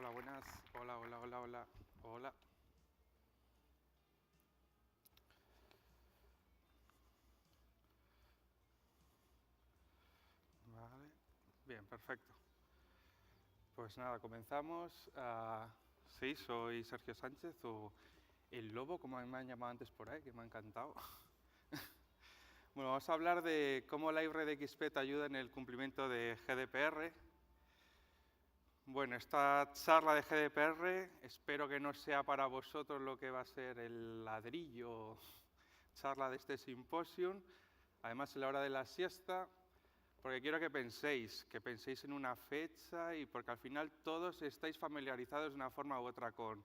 Hola, buenas. Hola, hola, hola, hola. Hola. Vale. Bien, perfecto. Pues nada, comenzamos. Sí, soy Sergio Sánchez, o el lobo, como me han llamado antes por ahí, que me ha encantado. Bueno, vamos a hablar de cómo LibreDXP te ayuda en el cumplimiento de GDPR. Bueno, esta charla de GDPR espero que no sea para vosotros lo que va a ser el ladrillo charla de este simposium. Además, en la hora de la siesta, porque quiero que penséis en una fecha y porque al final todos estáis familiarizados de una forma u otra con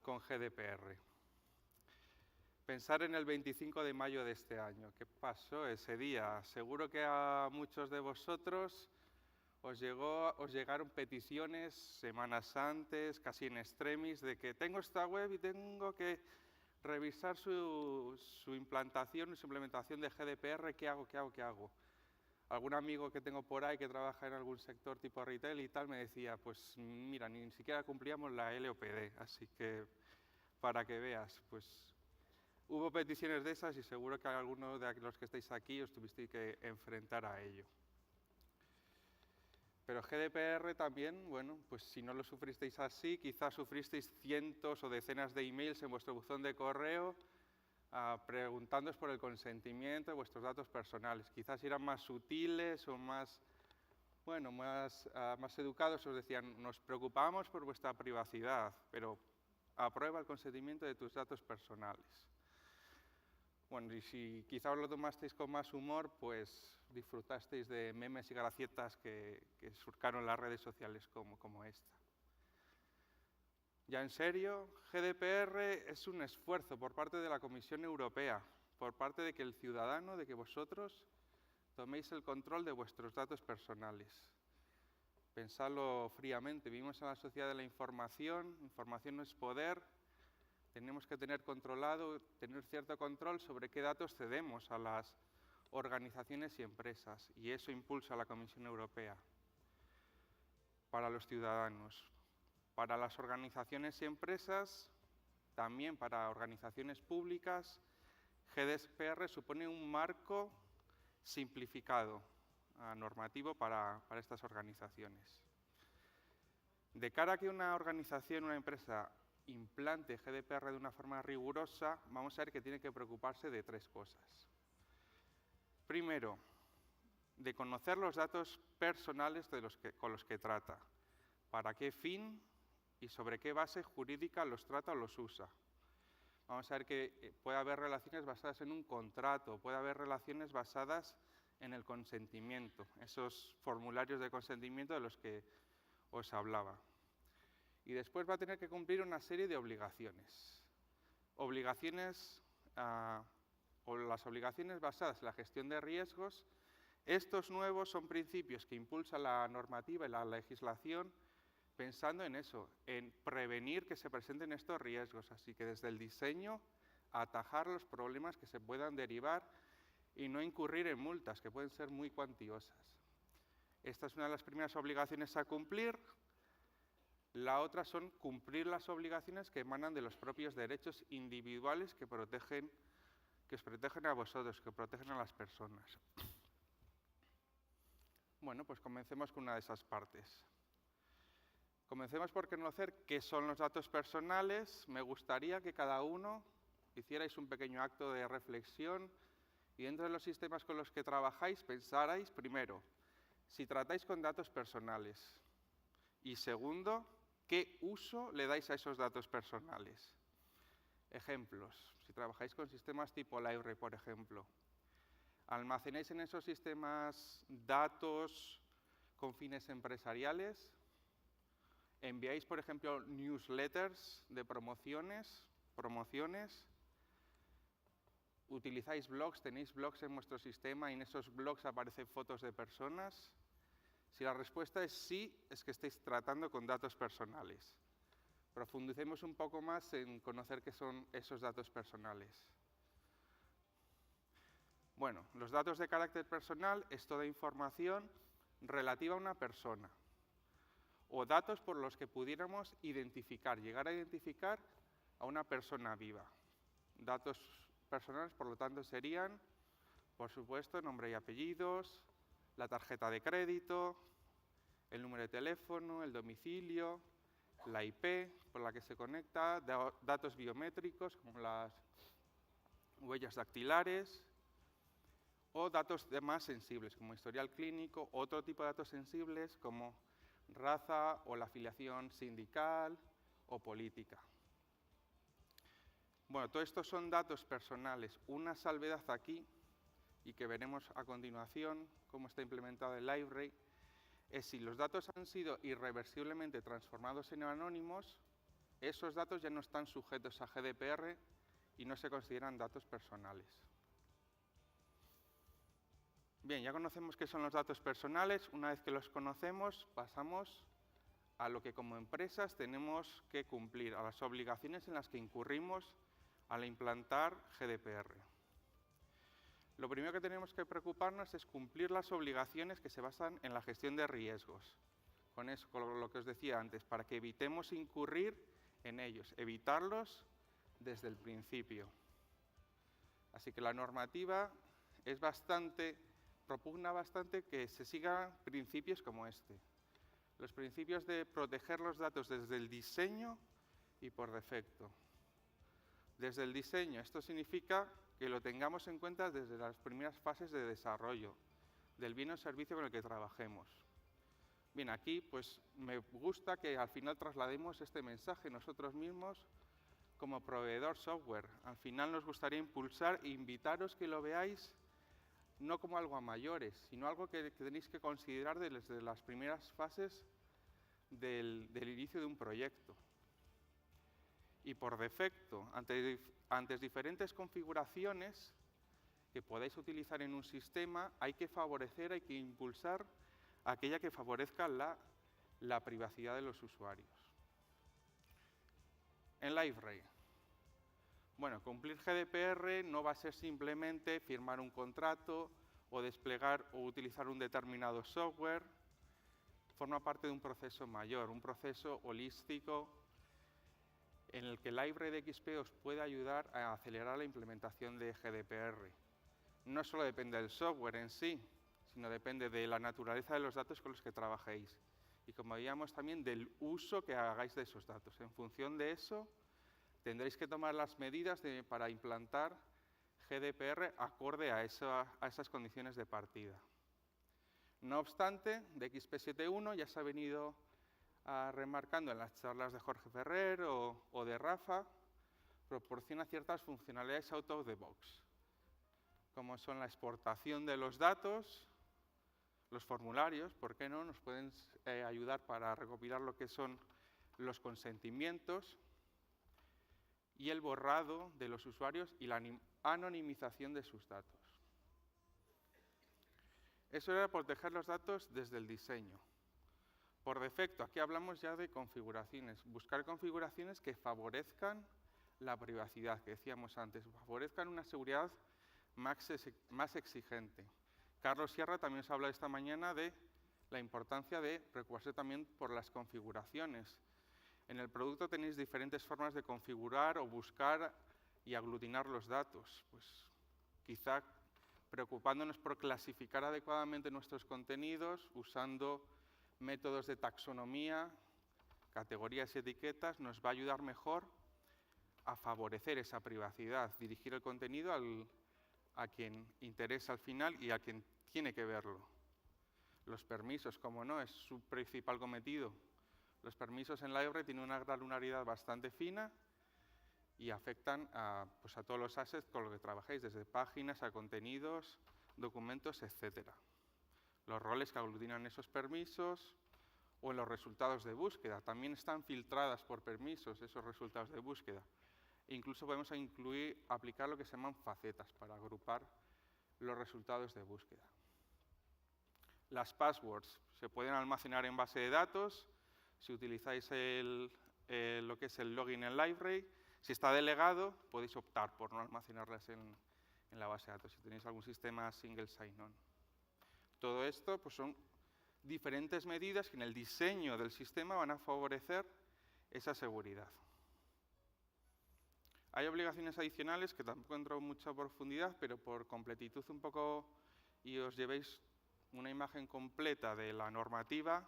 GDPR. Pensar en el 25 de mayo de este año. ¿Qué pasó ese día? Seguro que a muchos de vosotros os llegaron peticiones semanas antes, casi en extremis, de que tengo esta web y tengo que revisar su implantación y su implementación de GDPR. ¿Qué hago? ¿Qué hago? ¿Qué hago? Algún amigo que tengo por ahí que trabaja en algún sector tipo retail y tal me decía, pues mira, ni siquiera cumplíamos la LOPD, así que para que veas, pues hubo peticiones de esas y seguro que algunos de los que estáis aquí os tuvisteis que enfrentar a ello. Pero GDPR también, bueno, pues si no lo sufristeis así, quizás sufristeis cientos o decenas de emails en vuestro buzón de correo preguntándoos por el consentimiento de vuestros datos personales. Quizás eran más sutiles o más, bueno, más educados, os decían, nos preocupamos por vuestra privacidad, pero aprueba el consentimiento de tus datos personales. Bueno, y si quizá os lo tomasteis con más humor, pues disfrutasteis de memes y gracietas que surcaron las redes sociales como esta. Ya en serio, GDPR es un esfuerzo por parte de la Comisión Europea, por parte de que el ciudadano, de que vosotros toméis el control de vuestros datos personales. Pensadlo fríamente, vivimos en la sociedad de la información no es poder, tenemos que tener cierto control sobre qué datos cedemos a las organizaciones y empresas, y eso impulsa a la Comisión Europea para los ciudadanos. Para las organizaciones y empresas, también para organizaciones públicas, GDPR supone un marco simplificado normativo para estas organizaciones. De cara a que una organización, una empresa, implante GDPR de una forma rigurosa, vamos a ver que tiene que preocuparse de tres cosas. Primero, de conocer los datos personales con los que trata. ¿Para qué fin y sobre qué base jurídica los trata o los usa? Vamos a ver que puede haber relaciones basadas en un contrato, puede haber relaciones basadas en el consentimiento, esos formularios de consentimiento de los que os hablaba. Y después va a tener que cumplir una serie de obligaciones. Obligaciones, o las obligaciones basadas en la gestión de riesgos. Estos nuevos son principios que impulsa la normativa y la legislación pensando en eso, en prevenir que se presenten estos riesgos. Así que desde el diseño, atajar los problemas que se puedan derivar y no incurrir en multas, que pueden ser muy cuantiosas. Esta es una de las primeras obligaciones a cumplir. La otra son cumplir las obligaciones que emanan de los propios derechos individuales que os protegen a vosotros, que protegen a las personas. Bueno, pues comencemos con una de esas partes. Comencemos por conocer qué son los datos personales. Me gustaría que cada uno hicierais un pequeño acto de reflexión y dentro de los sistemas con los que trabajáis pensarais, primero, si tratáis con datos personales y segundo, ¿qué uso le dais a esos datos personales? Ejemplos, si trabajáis con sistemas tipo Library, por ejemplo, ¿almacenáis en esos sistemas datos con fines empresariales? ¿Enviáis, por ejemplo, newsletters de promociones? ¿Utilizáis blogs? ¿Tenéis blogs en vuestro sistema y en esos blogs aparecen fotos de personas? Si la respuesta es sí, es que estáis tratando con datos personales. Profundicemos un poco más en conocer qué son esos datos personales. Bueno, los datos de carácter personal es toda información relativa a una persona o datos por los que pudiéramos llegar a identificar a una persona viva. Datos personales, por lo tanto, serían, por supuesto, nombre y apellidos, la tarjeta de crédito, el número de teléfono, el domicilio, la IP por la que se conecta, datos biométricos como las huellas dactilares o datos más sensibles como historial clínico, otro tipo de datos sensibles como raza o la afiliación sindical o política. Bueno, todo esto son datos personales. Una salvedad aquí, y que veremos a continuación cómo está implementado el Library, es si los datos han sido irreversiblemente transformados en anónimos, esos datos ya no están sujetos a GDPR y no se consideran datos personales. Bien, ya conocemos qué son los datos personales. Una vez que los conocemos, pasamos a lo que como empresas tenemos que cumplir, a las obligaciones en las que incurrimos al implantar GDPR. Lo primero que tenemos que preocuparnos es cumplir las obligaciones que se basan en la gestión de riesgos. Con eso, con lo que os decía antes, para que evitemos incurrir en ellos, evitarlos desde el principio. Así que la normativa propugna bastante que se sigan principios como este. Los principios de proteger los datos desde el diseño y por defecto. Desde el diseño, esto significa que lo tengamos en cuenta desde las primeras fases de desarrollo del bien o servicio con el que trabajemos. Bien, aquí pues me gusta que al final traslademos este mensaje nosotros mismos como proveedor software. Al final nos gustaría impulsar e invitaros que lo veáis no como algo a mayores, sino algo que tenéis que considerar desde las primeras fases del inicio de un proyecto. Y por defecto, ante diferentes configuraciones que podáis utilizar en un sistema, hay que favorecer, hay que impulsar aquella que favorezca la privacidad de los usuarios. En Library. Bueno, cumplir GDPR no va a ser simplemente firmar un contrato o desplegar o utilizar un determinado software. Forma parte de un proceso mayor, un proceso holístico en el que Library DXP os puede ayudar a acelerar la implementación de GDPR. No solo depende del software en sí, sino depende de la naturaleza de los datos con los que trabajéis. Y como veíamos también del uso que hagáis de esos datos. En función de eso, tendréis que tomar las medidas para implantar GDPR acorde a esas condiciones de partida. No obstante, DXP 7.1 ya se ha venido remarcando en las charlas de Jorge Ferrer o de Rafa, proporciona ciertas funcionalidades out of the box, como son la exportación de los datos, los formularios, ¿por qué no? Nos pueden ayudar para recopilar lo que son los consentimientos y el borrado de los usuarios y la anonimización de sus datos. Eso era proteger los datos desde el diseño. Por defecto, aquí hablamos ya de configuraciones. Buscar configuraciones que favorezcan la privacidad, que decíamos antes, favorezcan una seguridad más exigente. Carlos Sierra también os habla esta mañana de la importancia de preocuparse también por las configuraciones. En el producto tenéis diferentes formas de configurar o buscar y aglutinar los datos. Pues quizá preocupándonos por clasificar adecuadamente nuestros contenidos, usando métodos de taxonomía, categorías y etiquetas, nos va a ayudar mejor a favorecer esa privacidad, dirigir el contenido a quien interesa al final y a quien tiene que verlo. Los permisos, como no, es su principal cometido. Los permisos en Library tienen una granularidad bastante fina y afectan a todos los assets con los que trabajéis, desde páginas a contenidos, documentos, etc. Los roles que aglutinan esos permisos o en los resultados de búsqueda. También están filtradas por permisos esos resultados de búsqueda. E incluso podemos aplicar lo que se llaman facetas para agrupar los resultados de búsqueda. Las passwords se pueden almacenar en base de datos si utilizáis lo que es el login en Library. Si está delegado, podéis optar por no almacenarlas en la base de datos, si tenéis algún sistema single sign-on. Todo esto pues, son diferentes medidas que en el diseño del sistema van a favorecer esa seguridad. Hay obligaciones adicionales que tampoco entro en mucha profundidad, pero por completitud un poco y os llevéis una imagen completa de la normativa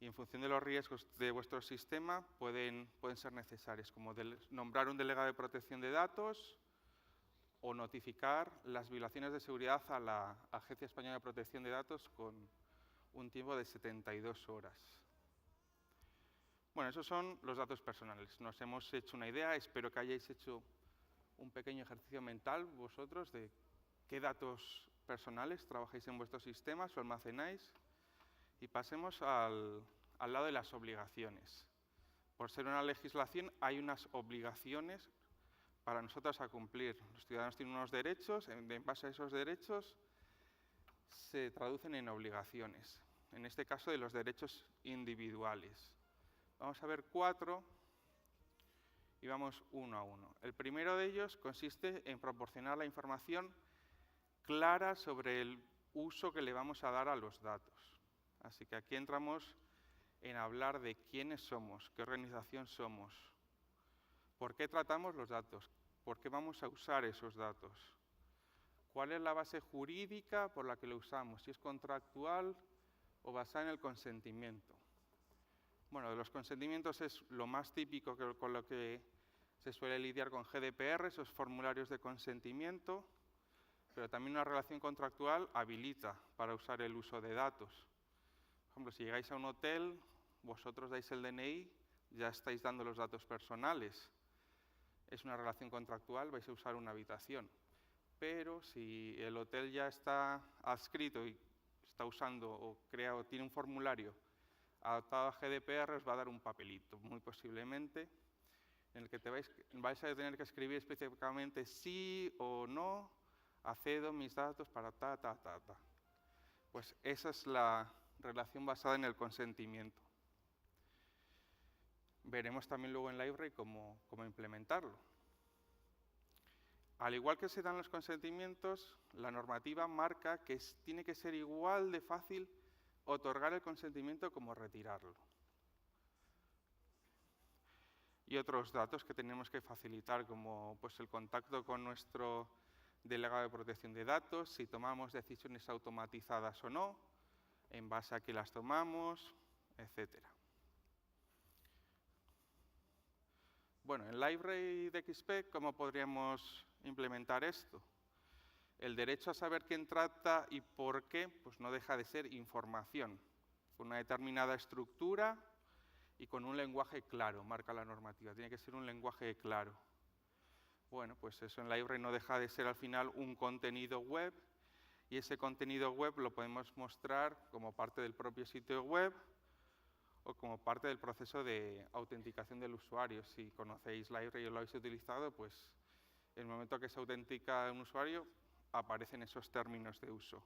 y en función de los riesgos de vuestro sistema pueden ser necesarias, como nombrar un delegado de protección de datos o notificar las violaciones de seguridad a la Agencia Española de Protección de Datos con un tiempo de 72 horas. Bueno, esos son los datos personales. Nos hemos hecho una idea, espero que hayáis hecho un pequeño ejercicio mental vosotros de qué datos personales trabajáis en vuestros sistemas o almacenáis. Y pasemos al lado de las obligaciones. Por ser una legislación, hay unas obligaciones para nosotros a cumplir. Los ciudadanos tienen unos derechos, en base a esos derechos se traducen en obligaciones. En este caso, de los derechos individuales. Vamos a ver 4 y vamos uno a uno. El primero de ellos consiste en proporcionar la información clara sobre el uso que le vamos a dar a los datos. Así que aquí entramos en hablar de quiénes somos, qué organización somos, por qué tratamos los datos, por qué vamos a usar esos datos, cuál es la base jurídica por la que lo usamos, si es contractual o basada en el consentimiento. Bueno, de los consentimientos es lo más típico con lo que se suele lidiar con GDPR, esos formularios de consentimiento, pero también una relación contractual habilita para usar el uso de datos. Por ejemplo, si llegáis a un hotel, vosotros dais el DNI, ya estáis dando los datos personales. Es una relación contractual, vais a usar una habitación. Pero si el hotel ya está adscrito y está usando o tiene un formulario adaptado a GDPR, os va a dar un papelito, muy posiblemente, en el que vais a tener que escribir específicamente sí o no, accedo mis datos para ta. Pues esa es la relación basada en el consentimiento. Veremos también luego en Library cómo implementarlo. Al igual que se dan los consentimientos, la normativa marca que tiene que ser igual de fácil otorgar el consentimiento como retirarlo. Y otros datos que tenemos que facilitar, como pues, el contacto con nuestro delegado de protección de datos, si tomamos decisiones automatizadas o no, en base a qué las tomamos, etc. Bueno, en Library de XP, ¿cómo podríamos implementar esto? El derecho a saber quién trata y por qué, pues no deja de ser información, con una determinada estructura y con un lenguaje claro, marca la normativa, tiene que ser un lenguaje claro. Bueno, pues eso en Library no deja de ser al final un contenido web y ese contenido web lo podemos mostrar como parte del propio sitio web o como parte del proceso de autenticación del usuario. Si conocéis Library y lo habéis utilizado, pues en el momento que se autentica un usuario aparecen esos términos de uso.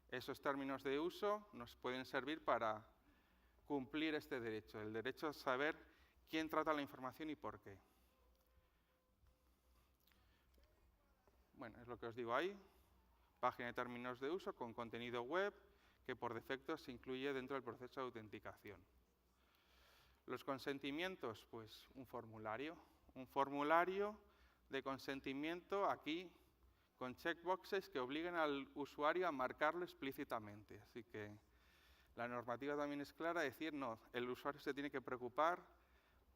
Esos términos de uso nos pueden servir para cumplir este derecho, el derecho a saber quién trata la información y por qué. Bueno, es lo que os digo ahí, página de términos de uso con contenido web que por defecto se incluye dentro del proceso de autenticación. Los consentimientos, pues un formulario de consentimiento aquí con checkboxes que obliguen al usuario a marcarlo explícitamente. Así que la normativa también es clara, decir, no, el usuario se tiene que preocupar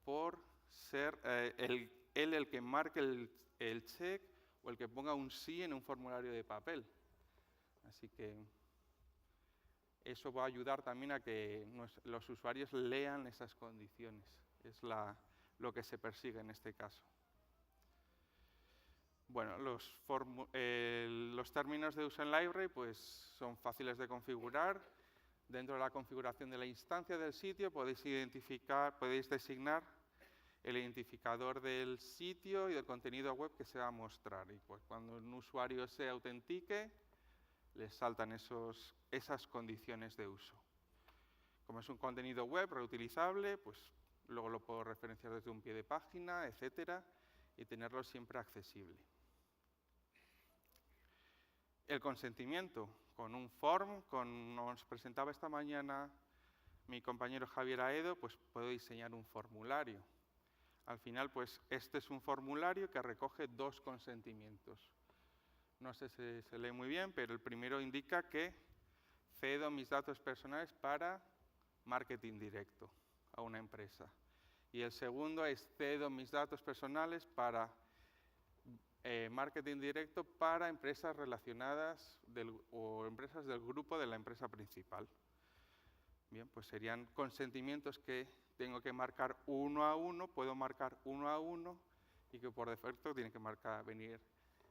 por ser él el que marque el check o el que ponga un sí en un formulario de papel. Así que eso va a ayudar también a que los usuarios lean esas condiciones. Es lo que se persigue en este caso. Bueno, los términos de uso en Library pues, son fáciles de configurar. Dentro de la configuración de la instancia del sitio podéis designar el identificador del sitio y del contenido web que se va a mostrar. Y pues, cuando un usuario se autentique, les saltan esas condiciones de uso. Como es un contenido web reutilizable, pues luego lo puedo referenciar desde un pie de página, etcétera, y tenerlo siempre accesible. El consentimiento, con un form, como nos presentaba esta mañana mi compañero Javier Aedo, pues puedo diseñar un formulario. Al final, pues este es un formulario que recoge 2 consentimientos. No sé si se lee muy bien, pero el primero indica que cedo mis datos personales para marketing directo a una empresa. Y el segundo es cedo mis datos personales para marketing directo para empresas relacionadas o empresas del grupo de la empresa principal. Bien, pues serían consentimientos que tengo que marcar uno a uno, puedo marcar uno a uno y que por defecto tienen que venir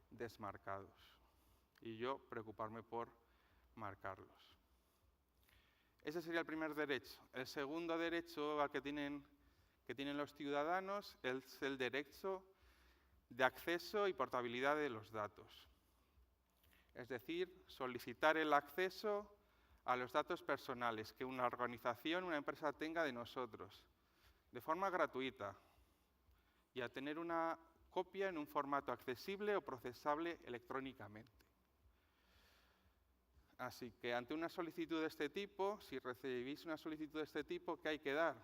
desmarcados. Y yo preocuparme por marcarlos. Ese sería el primer derecho. El segundo derecho que tienen los ciudadanos es el derecho de acceso y portabilidad de los datos. Es decir, solicitar el acceso a los datos personales que una organización, una empresa tenga de nosotros, de forma gratuita, y a tener una copia en un formato accesible o procesable electrónicamente. Así que ante una solicitud de este tipo, si recibís una solicitud de este tipo, ¿qué hay que dar?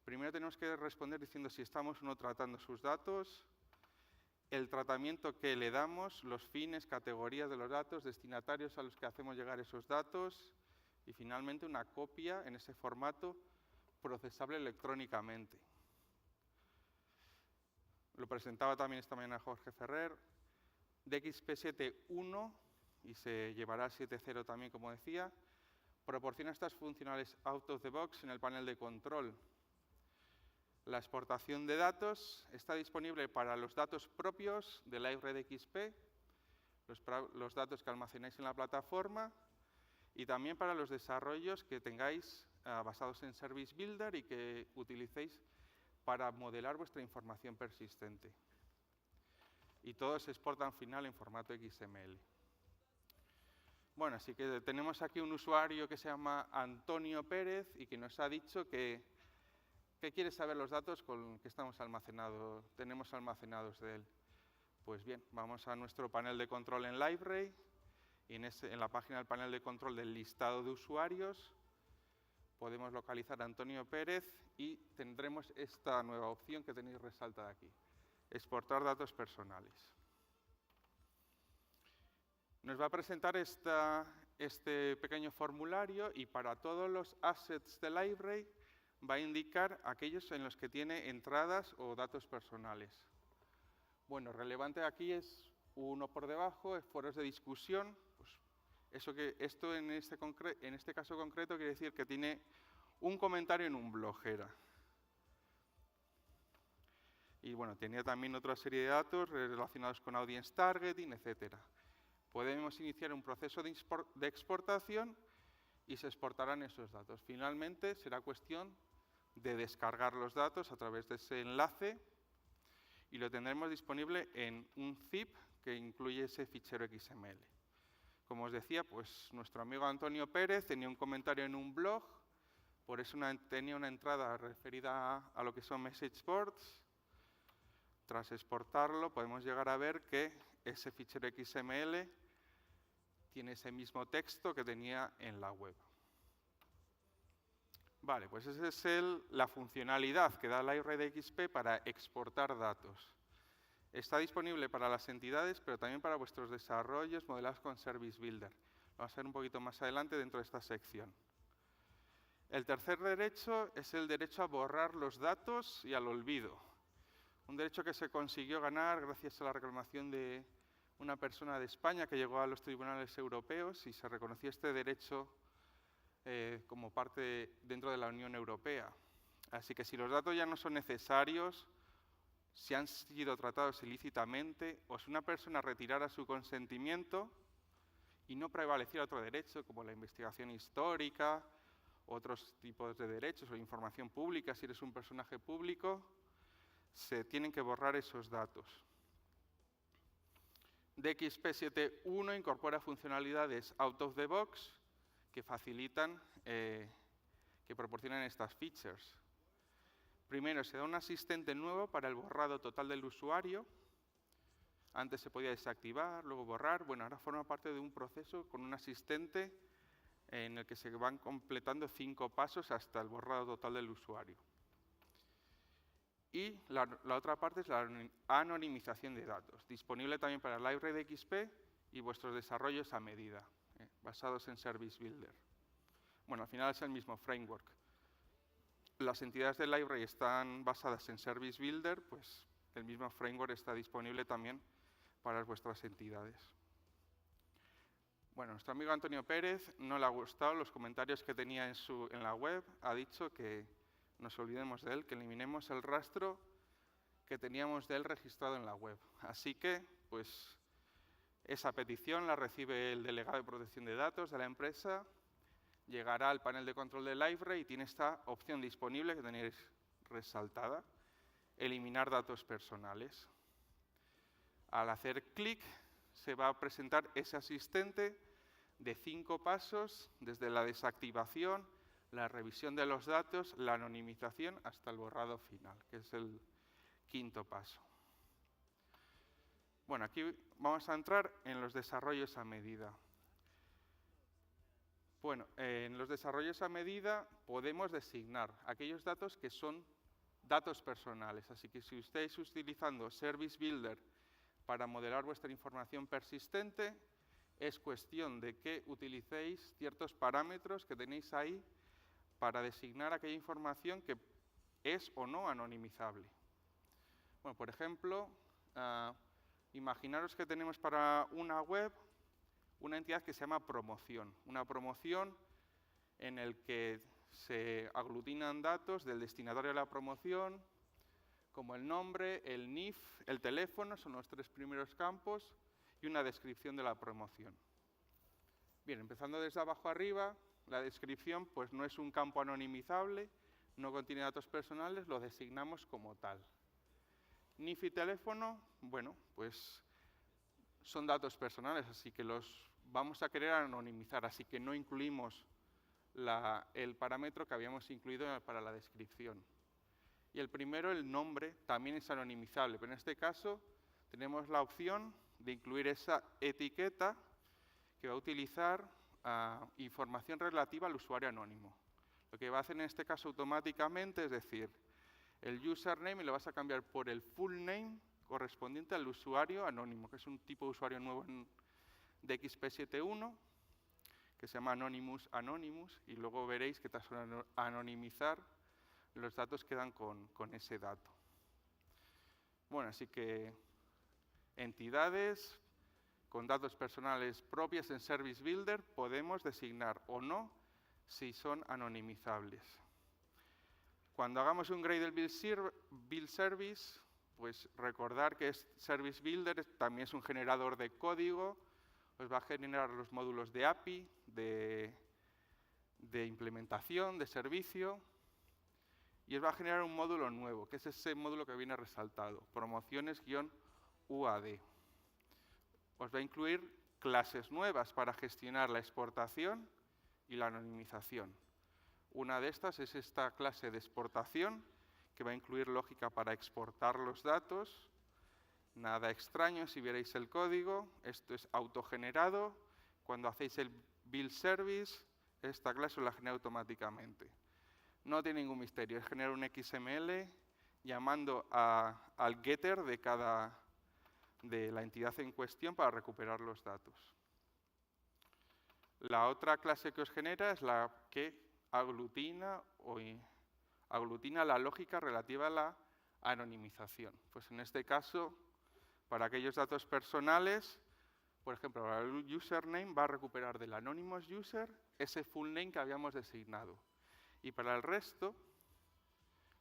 Primero tenemos que responder diciendo si estamos o no tratando sus datos, el tratamiento que le damos, los fines, categorías de los datos, destinatarios a los que hacemos llegar esos datos y finalmente una copia en ese formato procesable electrónicamente. Lo presentaba también esta mañana Jorge Ferrer. DXP 7.1, y se llevará al 7.0 también, como decía, proporciona estas funcionalidades out of the box en el panel de control. La exportación de datos está disponible para los datos propios de Live DXP, los datos que almacenáis en la plataforma, y también para los desarrollos que tengáis basados en Service Builder y que utilicéis para modelar vuestra información persistente. Y todo se exporta al final en formato XML. Bueno, así que tenemos aquí un usuario que se llama Antonio Pérez y que nos ha dicho que quiere saber los datos que tenemos almacenados de él. Pues bien, vamos a nuestro panel de control en Library y en la página del panel de control del listado de usuarios podemos localizar a Antonio Pérez y tendremos esta nueva opción que tenéis resaltada aquí, exportar datos personales. Nos va a presentar este pequeño formulario y para todos los assets de Library va a indicar aquellos en los que tiene entradas o datos personales. Bueno, relevante aquí es uno por debajo, es foros de discusión. Pues esto en este caso concreto quiere decir que tiene un comentario en un blog. Y bueno, tenía también otra serie de datos relacionados con audience targeting, etc. Podemos iniciar un proceso de exportación y se exportarán esos datos. Finalmente, será cuestión de descargar los datos a través de ese enlace y lo tendremos disponible en un zip que incluye ese fichero XML. Como os decía, pues nuestro amigo Antonio Pérez tenía un comentario en un blog, por eso tenía una entrada referida a lo que son message boards. Tras exportarlo, podemos llegar a ver que ese fichero XML tiene ese mismo texto que tenía en la web. Vale, pues esa es la funcionalidad que da Live DXP para exportar datos. Está disponible para las entidades, pero también para vuestros desarrollos modelados con Service Builder. Lo vamos a ver un poquito más adelante dentro de esta sección. El tercer derecho es el derecho a borrar los datos y al olvido. Un derecho que se consiguió ganar gracias a la reclamación de una persona de España que llegó a los tribunales europeos y se reconoció este derecho como parte dentro de la Unión Europea. Así que si los datos ya no son necesarios, si han sido tratados ilícitamente o si una persona retirara su consentimiento y no prevaleciera otro derecho como la investigación histórica, otros tipos de derechos o información pública, si eres un personaje público, se tienen que borrar esos datos. DXP 7.1 incorpora funcionalidades out of the box que facilitan, que proporcionan estas features. Primero, se da un asistente nuevo para el borrado total del usuario. Antes se podía desactivar, luego borrar. Bueno, ahora forma parte de un proceso con un asistente en el que se van completando 5 pasos hasta el borrado total del usuario. Y la otra parte es la anonimización de datos, disponible también para Library de XP y vuestros desarrollos a medida, basados en Service Builder. Bueno, al final es el mismo framework. Las entidades de Library están basadas en Service Builder, pues el mismo framework está disponible también para vuestras entidades. Bueno, nuestro amigo Antonio Pérez no le ha gustado los comentarios que tenía en la web. Ha dicho que nos olvidemos de él, que eliminemos el rastro que teníamos de él registrado en la web. Así que, pues, esa petición la recibe el delegado de protección de datos de la empresa, llegará al panel de control de Library y tiene esta opción disponible que tenéis resaltada, eliminar datos personales. Al hacer clic, se va a presentar ese asistente de 5 pasos, desde la desactivación, la revisión de los datos, la anonimización, hasta el borrado final, que es el 5.º paso. Bueno, aquí vamos a entrar en los desarrollos a medida. Bueno, en los desarrollos a medida podemos designar aquellos datos que son datos personales. Así que si estáis utilizando Service Builder para modelar vuestra información persistente, es cuestión de que utilicéis ciertos parámetros que tenéis ahí para designar aquella información que es o no anonimizable. Bueno, por ejemplo, imaginaros que tenemos para una web una entidad que se llama promoción. Una promoción en el que se aglutinan datos del destinatario de la promoción, como el nombre, el NIF, el teléfono, son los 3 primeros campos, y una descripción de la promoción. Bien, empezando desde abajo arriba, la descripción pues no es un campo anonimizable, no contiene datos personales, lo designamos como tal. NIF y teléfono, bueno, pues son datos personales, así que los vamos a querer anonimizar, así que no incluimos el parámetro que habíamos incluido para la descripción. Y el primero, el nombre, también es anonimizable, pero en este caso tenemos la opción de incluir esa etiqueta que va a utilizar información relativa al usuario anónimo. Lo que va a hacer en este caso automáticamente es decir, el username lo vas a cambiar por el full name correspondiente al usuario anónimo, que es un tipo de usuario nuevo de XP71, que se llama Anonymous, y luego veréis que tras anonimizar, los datos quedan con ese dato. Bueno, así que entidades con datos personales propias en Service Builder podemos designar o no si son anonimizables. Cuando hagamos un Gradle Build Service, pues recordar que Service Builder también es un generador de código, os va a generar los módulos de API, de implementación, de servicio, y os va a generar un módulo nuevo, que es ese módulo que viene resaltado, promociones-UAD. Os va a incluir clases nuevas para gestionar la exportación y la anonimización. Una de estas es esta clase de exportación, que va a incluir lógica para exportar los datos. Nada extraño si vierais el código, esto es autogenerado. Cuando hacéis el build service, esta clase la genera automáticamente. No tiene ningún misterio, es generar un XML llamando al getter de la entidad en cuestión para recuperar los datos. La otra clase que os genera es la que aglutina la lógica relativa a la anonimización. Pues en este caso, para aquellos datos personales, por ejemplo, para el username va a recuperar del anonymous user ese full name que habíamos designado. Y para el resto,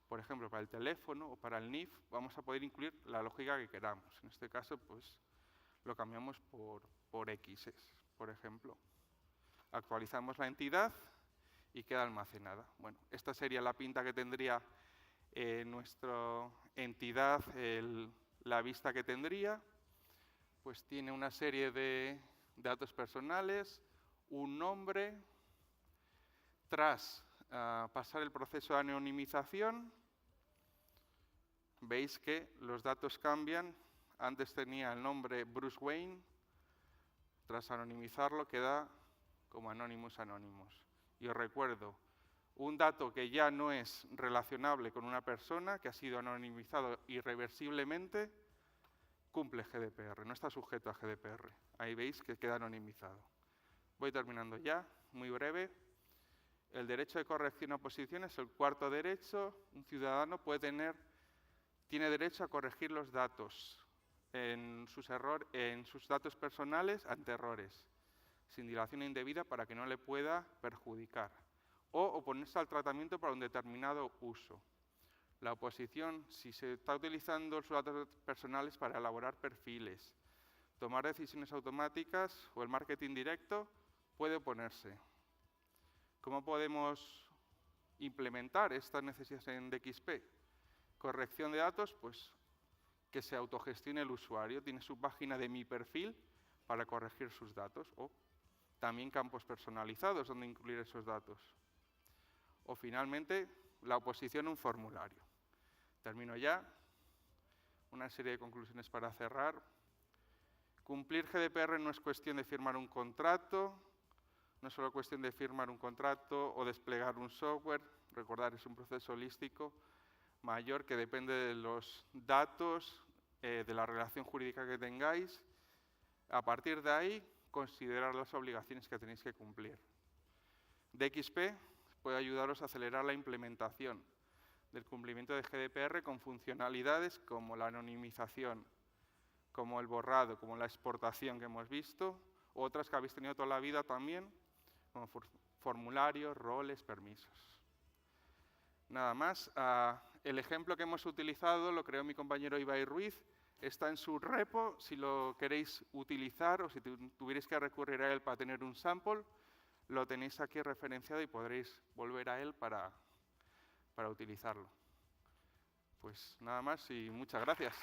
por ejemplo, para el teléfono o para el NIF, vamos a poder incluir la lógica que queramos. En este caso, pues lo cambiamos por X, por ejemplo. Actualizamos la entidad y queda almacenada. Bueno, esta sería la pinta que tendría nuestra entidad, la vista que tendría. Pues tiene una serie de datos personales, un nombre. Tras pasar el proceso de anonimización, veis que los datos cambian antes tenía el nombre Bruce Wayne, tras anonimizarlo queda como Anonymous Anonymous. Y os recuerdo, un dato que ya no es relacionable con una persona, que ha sido anonimizado irreversiblemente, cumple GDPR, no está sujeto a GDPR. Ahí veis que queda anonimizado. Voy terminando ya, muy breve. El derecho de corrección a oposición es el cuarto derecho. Un ciudadano tiene derecho a corregir los datos en sus datos personales ante errores, sin dilación indebida para que no le pueda perjudicar, o oponerse al tratamiento para un determinado uso. La oposición, si se está utilizando sus datos personales para elaborar perfiles, tomar decisiones automáticas o el marketing directo, puede oponerse. ¿Cómo podemos implementar esta necesidad en DXP? Corrección de datos, pues que se autogestione el usuario. Tiene su página de Mi Perfil para corregir sus datos, o también campos personalizados donde incluir esos datos. O finalmente, la oposición a un formulario. Termino ya. Una serie de conclusiones para cerrar. Cumplir GDPR no es cuestión de firmar un contrato, no es solo cuestión de firmar un contrato o desplegar un software. Recordar, es un proceso holístico mayor que depende de los datos, de la relación jurídica que tengáis. A partir de ahí, considerar las obligaciones que tenéis que cumplir. DXP puede ayudaros a acelerar la implementación del cumplimiento de GDPR con funcionalidades como la anonimización, como el borrado, como la exportación que hemos visto, u otras que habéis tenido toda la vida también, como formularios, roles, permisos. Nada más. El ejemplo que hemos utilizado lo creó mi compañero Ibai Ruiz. Está en su repo, si lo queréis utilizar o si tuvierais que recurrir a él para tener un sample, lo tenéis aquí referenciado y podréis volver a él para utilizarlo. Pues nada más y muchas gracias.